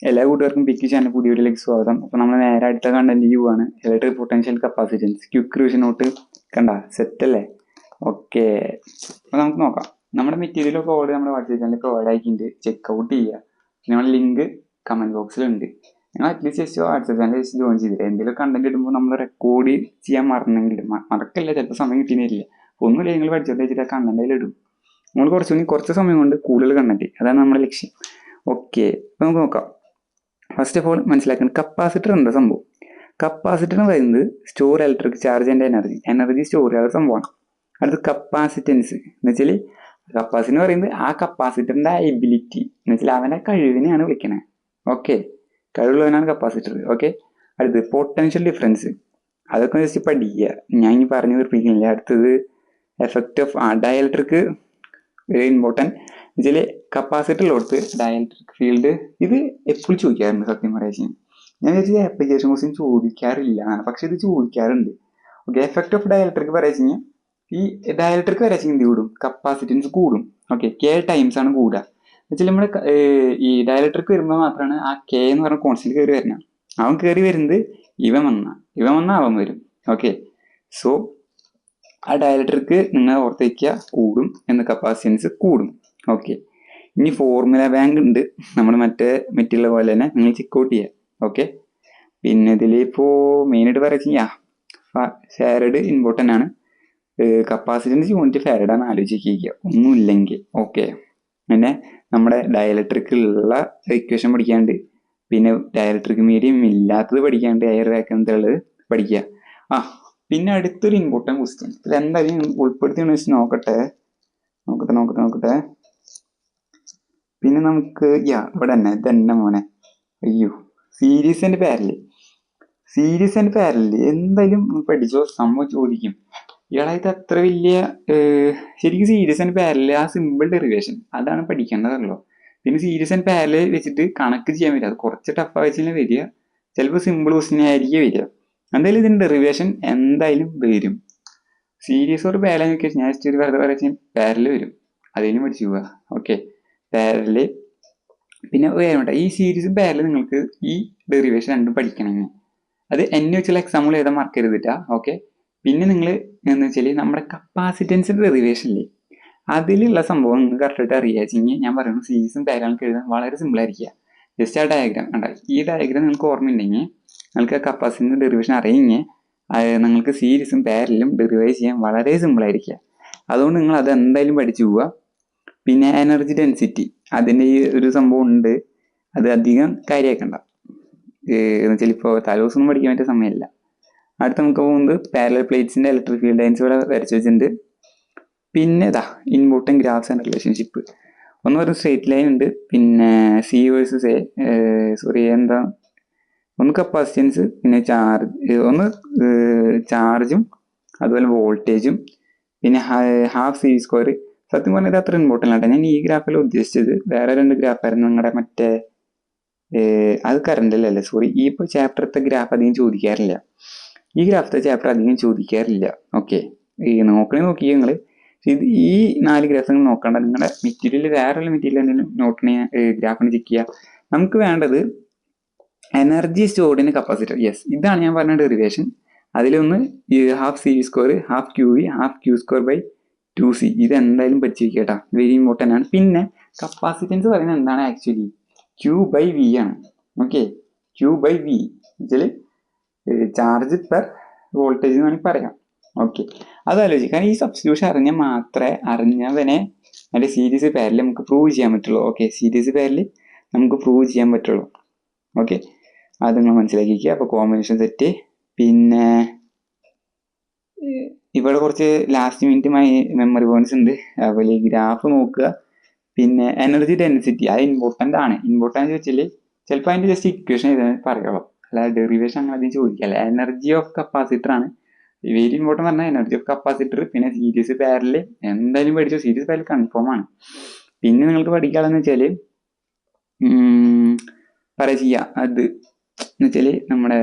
എല്ലാ കൂട്ടുകാർക്കും പിക്ക് ചാനൽ പുതിയ വീഡിയോയിലേക്ക് സ്വാഗതം. അപ്പോൾ നമ്മൾ നേരെ അടുത്ത കണ്ടന്റ് ആണ് electric potential capacitance quick revision note. കണ്ട സെറ്റ് അല്ലേ? ഓക്കെ, അപ്പോൾ നമുക്ക് നോക്കാം. നമ്മുടെ മെറ്റീരിയലൊക്കെ ഓൾറെഡി നമ്മുടെ വാട്സ്ആപ്പ് ചാനലിൽ പ്രൊവൈഡ് ആക്കിയിട്ടുണ്ട്. ചെക്കൗട്ട് ചെയ്യുക. നമ്മുടെ ലിങ്ക് കമന്റ് ബോക്സിലുണ്ട്. നിങ്ങൾ at least just WhatsApp channel just join ചെയ്തില്ല. എന്തെങ്കിലും കണ്ടന്റ് ഇടുമ്പോൾ നമ്മൾ റെക്കോർഡ് ചെയ്യാൻ മറന്നെങ്കിൽ മറക്കല്ല, ചിലപ്പോൾ സമയം കിട്ടിയില്ല. ഒന്നുമില്ല, നിങ്ങൾ പഠിച്ചോട്ട് വെച്ചിട്ട് കണ്ടന്റ് ഇടും. നമ്മൾ കുറച്ച് സമയം കൊണ്ട് കൂടുതൽ കണ്ടന്റ്, അതാണ് നമ്മുടെ ലക്ഷ്യം. ഓക്കെ, അപ്പോൾ നമുക്ക് നോക്കാം. ഫസ്റ്റ് ഓഫ് ഓൾ മനസ്സിലാക്കുന്നത് കപ്പാസിറ്റർ എന്താ സംഭവം. കപ്പാസിറ്റർ എന്ന് പറയുന്നത് store electric charge and energy store ചെയ്യുന്ന സംഭവമാണ്. അടുത്ത് കപ്പാസിറ്റൻസ് എന്ന് വെച്ചാൽ കപ്പാസിറ്റി എന്ന് പറയുന്നത് ആ കപ്പാസിറ്ററിന്റെ എബിലിറ്റി എന്ന് വെച്ചാൽ അവന്റെ കഴിവിനെയാണ് വിളിക്കണത്. ഓക്കെ, കഴിവുള്ളവനാണ് കപ്പാസിറ്റർ. ഓക്കെ, അടുത്ത് പൊട്ടൻഷ്യൽ ഡിഫറൻസ്, അതൊക്കെ ജസ്റ്റ് പഠിക്കുക, ഞാൻ ഇനി പറഞ്ഞു തീർപ്പിക്കുന്നില്ല. അടുത്തത് effect of dielectric, very important. ഇതിൽ കപ്പാസിറ്ററിലോട്ട് ഡയലക്ട്രിക് ഫീൽഡ്, ഇത് എപ്പോഴും ചോദിക്കാറുണ്ട് സത്യം പറയാൻ. ഞാൻ വിചാരിച്ചത് ആപ്ലിക്കേഷൻ ക്വസ്റ്റ്യൻ ചോദിക്കാറില്ല, പക്ഷെ ഇത് ചോദിക്കാറുണ്ട്. ഓക്കെ, എഫക്റ്റ് ഓഫ് ഡയലക്ട്രിക് പറയാ, ഈ ഡയലക്ട്രിക് വരച്ച എന്ത് കൂടും? കപ്പാസിറ്റൻസ് കൂടും. ഓക്കെ, കെ ടൈംസ് ആണ് കൂടുക. എന്നുവെച്ചാൽ നമ്മുടെ ഈ ഡയലക്ട്രിക് വരുമ്പോൾ മാത്രമാണ് ആ കെ എന്ന് പറഞ്ഞ കോൺസ്റ്റന്റ് കയറി വരുന്നത്. അവൻ കയറി വരുന്നത് ഇവൻ വന്ന അവൻ വരും. ഓക്കെ, സോ ആ ഡയലക്ട്രിക് നിങ്ങൾ ഓർത്തേക്കുക കൂടും എന്ന്, കപ്പാസിറ്റൻസ് കൂടും. ഓക്കെ, ഇനി ഫോർമുല ബാങ്ക് ഉണ്ട് നമ്മൾ മറ്റേ മെറ്റീരിയൽ പോലെ തന്നെ, നിങ്ങൾ ചെക്കൗട്ട് ചെയ്യുക. ഓക്കെ, പിന്നെ ഇതിലിപ്പോൾ മെയിനായിട്ട് പറയാ ഫാരഡ് ഇമ്പോർട്ടൻ്റ് ആണ്. കപ്പാസിറ്റൻസ് യൂണിറ്റ് ഫാരഡാണ് ആലോചിക്കുക ഒന്നുമില്ലെങ്കിൽ. ഓക്കെ, പിന്നെ നമ്മുടെ ഡയലക്ട്രിക്കുള്ള ഇക്വേഷൻ പഠിക്കാണ്ട്, പിന്നെ ഡയലക്ട്രിക് മീഡിയം ഇല്ലാത്തത് പഠിക്കാണ്ട്, എയർ വാക്യൂംസുള്ളത് പഠിക്കുക. പിന്നെ അടുത്തൊരു ഇമ്പോർട്ടൻറ്റ് ക്വസ്റ്റ്യൻ ഇത് എന്തായാലും ഉൾപ്പെടുത്തിയെന്ന് വെച്ച് നോക്കട്ടെ. പിന്നെ നമുക്ക് ഇവിടെ തന്നെ ഇതന്നെ മോനെ, അയ്യോ, സീരീസ് ആൻഡ് പാരലൽ എന്തായാലും പഠിച്ചോ, സംഭവം ചോദിക്കും. ഇയാളായിട്ട് അത്ര വലിയ ശരിക്കും സീരീസ് ആൻഡ് പാരലൽ ആ സിമ്പിൾ ഡെറിവേഷൻ അതാണ് പഠിക്കേണ്ടതല്ലോ. പിന്നെ സീരീസ് ആൻഡ് പാരലൽ വെച്ചിട്ട് കണക്ക് ചെയ്യാൻ വരിക, അത് കുറച്ച് ടഫ് ആയിട്ട് വരിക, ചിലപ്പോൾ സിമ്പിൾ ക്വസ്റ്റ്യൻ ആയിരിക്കും വരിക. എന്തായാലും ഇതിന്റെ ഡെറിവേഷൻ എന്തായാലും വരും. സീരീസ് ഒരു പാരലൽ വെച്ചാൽ ഞാൻ ജസ്റ്റ് ഒരു വെറുതെ പറയാൻ പാരലൽ വരും, അതിനും പഠിച്ചു പോവുക. Okay, parallel. പിന്നെ വേണ്ട ഈ സീരീസും പാരലൽ നിങ്ങൾക്ക് ഈ ഡെറിവേഷൻ രണ്ടും പഠിക്കണമെങ്കിൽ അത് എന്നെ വെച്ചുള്ള എക്സാമ്പിൾ ഏതാ മാർക്ക് ചെയ്തിട്ടാ. ഓക്കെ, പിന്നെ നിങ്ങൾ എന്ന് വെച്ചാൽ നമ്മുടെ കപ്പാസിറ്റൻസിന്റെ ഡെറിവേഷൻ ഇല്ലേ, അതിലുള്ള സംഭവം നിങ്ങൾക്ക് കറക്റ്റായിട്ട് അറിയാച്ചെങ്കിൽ ഞാൻ പറയുന്നത് സീരീസും പാരലൽ എഴുതാൻ വളരെ സിമ്പിൾ ആയിരിക്കുക. ജസ്റ്റ് ആ ഡയഗ്രാം കണ്ട, ഈ ഡയഗ്രാം നിങ്ങൾക്ക് ഓർമ്മയുണ്ടെങ്കിൽ നിങ്ങൾക്ക് ആ കപ്പാസിറ്റൻസിന്റെ ഡെറിവേഷൻ അറിയെങ്കിൽ നിങ്ങൾക്ക് സീരീസും പാരലും ഡെറിവൈസ് ചെയ്യാൻ വളരെ സിമ്പിൾ ആയിരിക്കുക. അതുകൊണ്ട് നിങ്ങൾ അത് എന്തായാലും പഠിച്ചു പോവുക. പിന്നെ എനർജി ഡെൻസിറ്റി, അതിൻ്റെ ഈ ഒരു സംഭവം ഉണ്ട്, അത് അധികം കാര്യമാക്കണ്ട. എന്ന് വെച്ചാൽ ഇപ്പോൾ തലേദിവസമൊന്നും പഠിക്കാൻ പറ്റിയ സമയമില്ല. അടുത്ത് നമുക്ക് പോകുന്നത് പാരലൽ പ്ലേറ്റ്സിൻ്റെ ഇലക്ട്രിക് ഫീൽഡ് ലൈൻസ് ഇവിടെ വരച്ച് വെച്ചിട്ടുണ്ട്. പിന്നെ ഇമ്പോർട്ടൻറ്റ് ഗ്രാഫ്സ് ആൻഡ് റിലേഷൻഷിപ്പ്, ഒന്ന് ഒരു സ്ട്രേറ്റ് ലൈൻ ഉണ്ട്, പിന്നെ സി വേഴ്സസ് ഒന്ന് കപ്പാസിറ്റൻസ്, പിന്നെ ചാർജും അതുപോലെ വോൾട്ടേജും, പിന്നെ ഹാഫ് സി സ്ക്വയർ. സത്യം പറഞ്ഞാൽ അത്ര ഇമ്പോർട്ടൻ്റ് ആട്ടെ. ഞാൻ ഈ ഗ്രാഫിൽ ഉദ്ദേശിച്ചത് വേറെ രണ്ട് ഗ്രാഫായിരുന്നു. നിങ്ങളുടെ മറ്റേ അത് കറണ്ടിലല്ലേ, സോറി, ഈ ഇപ്പോൾ ചാപ്റ്ററത്തെ ഗ്രാഫ് അധികം ചോദിക്കാറില്ല, ഈ ഗ്രാഫത്തെ ചാപ്റ്റർ അധികം ചോദിക്കാറില്ല. ഓക്കെ, ഈ നോക്കി നിങ്ങൾ ഇത് ഈ 4 ഗ്രാഫ് നിങ്ങൾ നോക്കണ്ട. നിങ്ങളുടെ മെറ്റീരിയൽ വേറെ മെറ്റീരിയൽ എന്തെങ്കിലും നോട്ടിന് ഗ്രാഫിന് ചെക്ക് ചെയ്യുക. നമുക്ക് വേണ്ടത് energy stored in capacitor. Yes, ഇതാണ് ഞാൻ പറഞ്ഞ ഡെറിവേഷൻ. അതിലൊന്ന് ഈ half C square, half Q V, half Q square by 2c, ഇത് എന്തായാലും പഠിച്ചിരിക്കുക കേട്ടോ, വെരി ഇമ്പോർട്ടൻ്റ് ആണ്. പിന്നെ കപ്പാസിറ്റൻസ് പറയുന്നത് എന്താണ് ആക്ച്വലി ക്യൂ ബൈ വി ആണ്. ഓക്കെ, ക്യൂ ബൈ വി വെച്ചാൽ ചാർജ് പെർ വോൾട്ടേജ് എന്ന് വേണമെങ്കിൽ പറയാം. ഓക്കെ, അത് ആലോചിക്കാം. ഈ സബ്സ്റ്റിറ്റ്യൂഷൻ അറിഞ്ഞാൽ മാത്രമേ അറിഞ്ഞവനെ അതിൻ്റെ സീരീസ് പാരലൽ നമുക്ക് പ്രൂവ് ചെയ്യാൻ പറ്റുള്ളൂ. ഓക്കെ, സീരീസ് പാരലൽ നമുക്ക് പ്രൂവ് ചെയ്യാൻ പറ്റുള്ളൂ. ഓക്കെ, അത് നിങ്ങൾ മനസ്സിലാക്കിക്കുക. അപ്പോൾ കോമ്പിനേഷൻ സെറ്റ്, പിന്നെ ഇവിടെ കുറച്ച് ലാസ്റ്റ് മിനിറ്റ് മെമ്മറി പോയിന്റ്സ് ഉണ്ട്. അതുപോലെ ഈ ഗ്രാഫ് നോക്കുക. പിന്നെ എനർജി ഡെൻസിറ്റി, അത് ഇമ്പോർട്ടൻ്റ് ആണ്. ഇമ്പോർട്ടൻ്റ് വെച്ചാൽ ചിലപ്പോൾ അതിൻ്റെ ജസ്റ്റ് ഇക്വേഷൻ എഴുതാൻ പറയുള്ളൂ, അല്ലാതെ ഡെറിവേഷൻ അങ്ങനെ അധികം ചോദിക്കില്ല. എനർജി ഓഫ് കപ്പാസിറ്റർ ആണ് വെരി ഇമ്പോർട്ടൻ്റ് പറഞ്ഞാൽ എനർജി ഓഫ് കപ്പാസിറ്റർ. പിന്നെ സീരീസ് പാരലൽ എന്തായാലും പഠിച്ചോ, സീരീസ് പാരലൽ കൺഫേം ആണ്. പിന്നെ നിങ്ങൾക്ക് പഠിക്കാമെന്ന് വെച്ചാൽ അത് എന്ന് വെച്ചാൽ നമ്മുടെ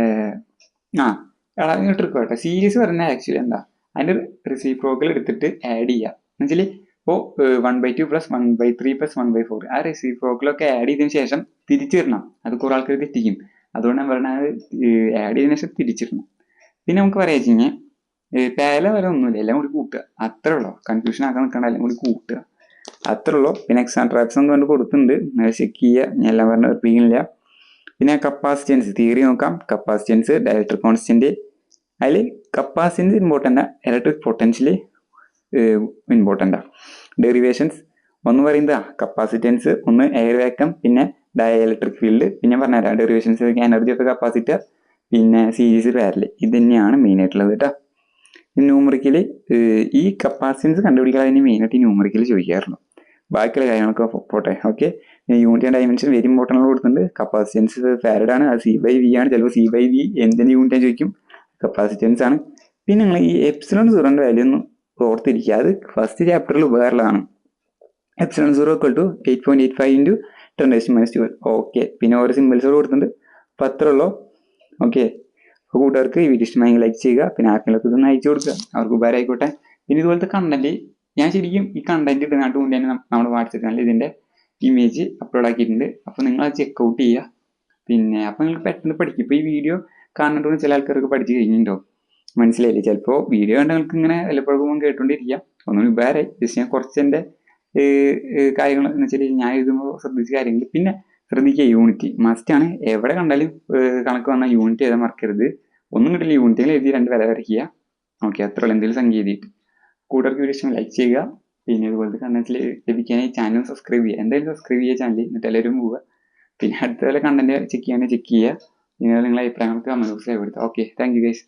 ട്രിക്ക് കേട്ടോ. സീരീസ് പറഞ്ഞാൽ ആക്ച്വലി എന്താ, അതിൻ്റെ റെസിപ്രോക്കൽ എടുത്തിട്ട് ആഡ് ചെയ്യുക. എന്ന് വെച്ചാൽ അപ്പോൾ 1/2 + 1/3 + 1/4 ആ റെസിപ്രോക്കലൊക്കെ ആഡ് ചെയ്തതിന് ശേഷം തിരിച്ചിടണം. അത് കുറേ ആൾക്കാർ തെറ്റിക്കും. അതുകൊണ്ട് ഞാൻ പറഞ്ഞത് ആഡ് ചെയ്തതിന് ശേഷം തിരിച്ചിടണം. പിന്നെ നമുക്ക് പറയാ വെച്ച് കഴിഞ്ഞാൽ പേല വരെ ഒന്നുമില്ല, എല്ലാം കൂടി കൂട്ടുക, അത്രേ ഉള്ളൂ. കൺഫ്യൂഷൻ ആക്കാൻ നിൽക്കണ്ട, എല്ലാം കൂടി കൂട്ടുക, അത്രേ ഉള്ളൂ. പിന്നെ എക്സാം ട്രാപ്സ് എന്ന് പറഞ്ഞ് കൊടുത്തിട്ടുണ്ട്, ചെക്ക് ചെയ്യുക. ഞാൻ എല്ലാം പറഞ്ഞ റിപ്പീറ്റില്ല. പിന്നെ കപ്പാസിറ്റൻസ് തിയറി നോക്കാം. കപ്പാസിറ്റൻസ്, ഡയലക്ട്രിക് കോൺസ്റ്റന്റ്, അതിൽ capacitance important, electric potentially important. Derivations ഒന്ന് പറയുന്നത് കപ്പാസിറ്റൻസ്, ഒന്ന് എയർ വാക്വം, പിന്നെ ഡയലക്ട്രിക് ഫീൽഡ്. പിന്നെ പറഞ്ഞുതരാം ഡെറിവേഷൻസ്, എനർജി ഓഫ് കപ്പാസിറ്റർ, പിന്നെ സീരീസ് പാരലൽ. ഇത് തന്നെയാണ് മെയിൻ ആയിട്ടുള്ളത് കേട്ടോ. ന്യൂമറിക്കലി ഈ കപ്പാസിറ്റൻസ് കണ്ടുപിടിക്കാതെ മെയിനായിട്ട് ന്യൂമറിക്കലി ചോദിക്കാറുള്ളൂ. ബാക്കിയുള്ള കാര്യങ്ങളൊക്കെ പോട്ടെ. Okay, unit and dimension very important കൊടുത്തിട്ടുണ്ട്. കപ്പാസിറ്റൻസ് ഫാരഡ് ആണ്, അത് C/V ആണ്. ചിലപ്പോൾ C/V എന്തിൻ്റെ യൂണിറ്റ് ചോദിക്കും, കപ്പാസിറ്റൻസ് ആണ്. പിന്നെ നിങ്ങൾ ഈ എപ്സിലോൺ സീറോൻ്റെ വാല്യൂ ഒന്ന് ഓർത്തിരിക്കുക, അത് ഫസ്റ്റ് ചാപ്റ്ററിൽ ഉപകാരമുള്ളതാണ്. എപ്സിലോൺ 0 = 8.85 × 10⁻². ഓക്കെ, പിന്നെ ഓരോ സിമ്പിൾസ് കൊടുത്തിട്ടുണ്ട്. അപ്പോൾ അത്രേ ഉള്ളൂ. ഓക്കെ, അപ്പോൾ കൂട്ടുകാർക്ക് ഈ വീഡിയോ ഇഷ്ടമായെങ്കിൽ ലൈക്ക് ചെയ്യുക. പിന്നെ ആർക്കെങ്കിലും ഇതൊന്ന് അയച്ചു കൊടുക്കുക, അവർക്ക് ഉപകാരം ആയിക്കോട്ടെ. പിന്നെ ഇതുപോലത്തെ കണ്ടന്റ് ഞാൻ ശരിക്കും ഈ കണ്ടന്റ് ഇടുന്നതിനായിട്ട് മുന്നേ തന്നെ നമ്മുടെ വാട്സപ്പ് ചാനലിൽ ഇതിൻ്റെ ഇമേജ് അപ്ലോഡ് ആക്കിയിട്ടുണ്ട്. അപ്പോൾ നിങ്ങൾ അത് ചെക്കൗട്ട് ചെയ്യുക. പിന്നെ അപ്പോൾ നിങ്ങൾക്ക് പെട്ടെന്ന് പഠിക്കും. ഇപ്പോൾ ഈ വീഡിയോ കാണുന്നുണ്ടെന്ന് ചില ആൾക്കാർക്ക് പഠിച്ചു കഴിഞ്ഞിട്ടുണ്ടോ, മനസ്സിലായില്ലേ? ചിലപ്പോൾ വീഡിയോ കണ്ട് നിങ്ങൾക്ക് ഇങ്ങനെ വല്ലപ്പോഴും കേട്ടുകൊണ്ടിരിക്കാം. ഒന്നും ഉപകാരമായി. ജസ്റ്റ് ഞാൻ കുറച്ച് എൻ്റെ കാര്യങ്ങൾ എന്ന് വെച്ചാൽ ഞാൻ എഴുതുമ്പോൾ ശ്രദ്ധിച്ച കാര്യങ്ങൾ. പിന്നെ ശ്രദ്ധിക്കുക, യൂണിറ്റ് മസ്റ്റാണ്. എവിടെ കണ്ടാലും കണക്ക് വന്നാൽ യൂണിറ്റ് എഴുതാൻ മറക്കരുത്. ഒന്നും കിട്ടില്ല, യൂണിറ്റിൽ എഴുതി 2 വില വരയ്ക്കുക. ഓക്കെ, അത്ര എന്തെങ്കിലും സംഖ്യ എഴുതിയിട്ട്. കൂടുതൽ വീഡിയോ ഇഷ്ടം ലൈക്ക് ചെയ്യുക. പിന്നെ ഇതുപോലത്തെ കണ്ടന്റിൽ ലഭിക്കാനായി ചാനൽ സബ്സ്ക്രൈബ് ചെയ്യുക. എന്തായാലും സബ്സ്ക്രൈബ് ചെയ്യുക ചാനൽ, എന്നിട്ട് എല്ലാവരും പോവുക. പിന്നെ അടുത്ത പോലെ കണ്ടന്റ് ചെക്ക് ചെയ്യുക. പിന്നെ നിങ്ങളുടെ അഭിപ്രായങ്ങൾക്ക് കമന്റ് ബോക്സിൽ രേഖപ്പെടുത്തുക. Okay, thank you guys.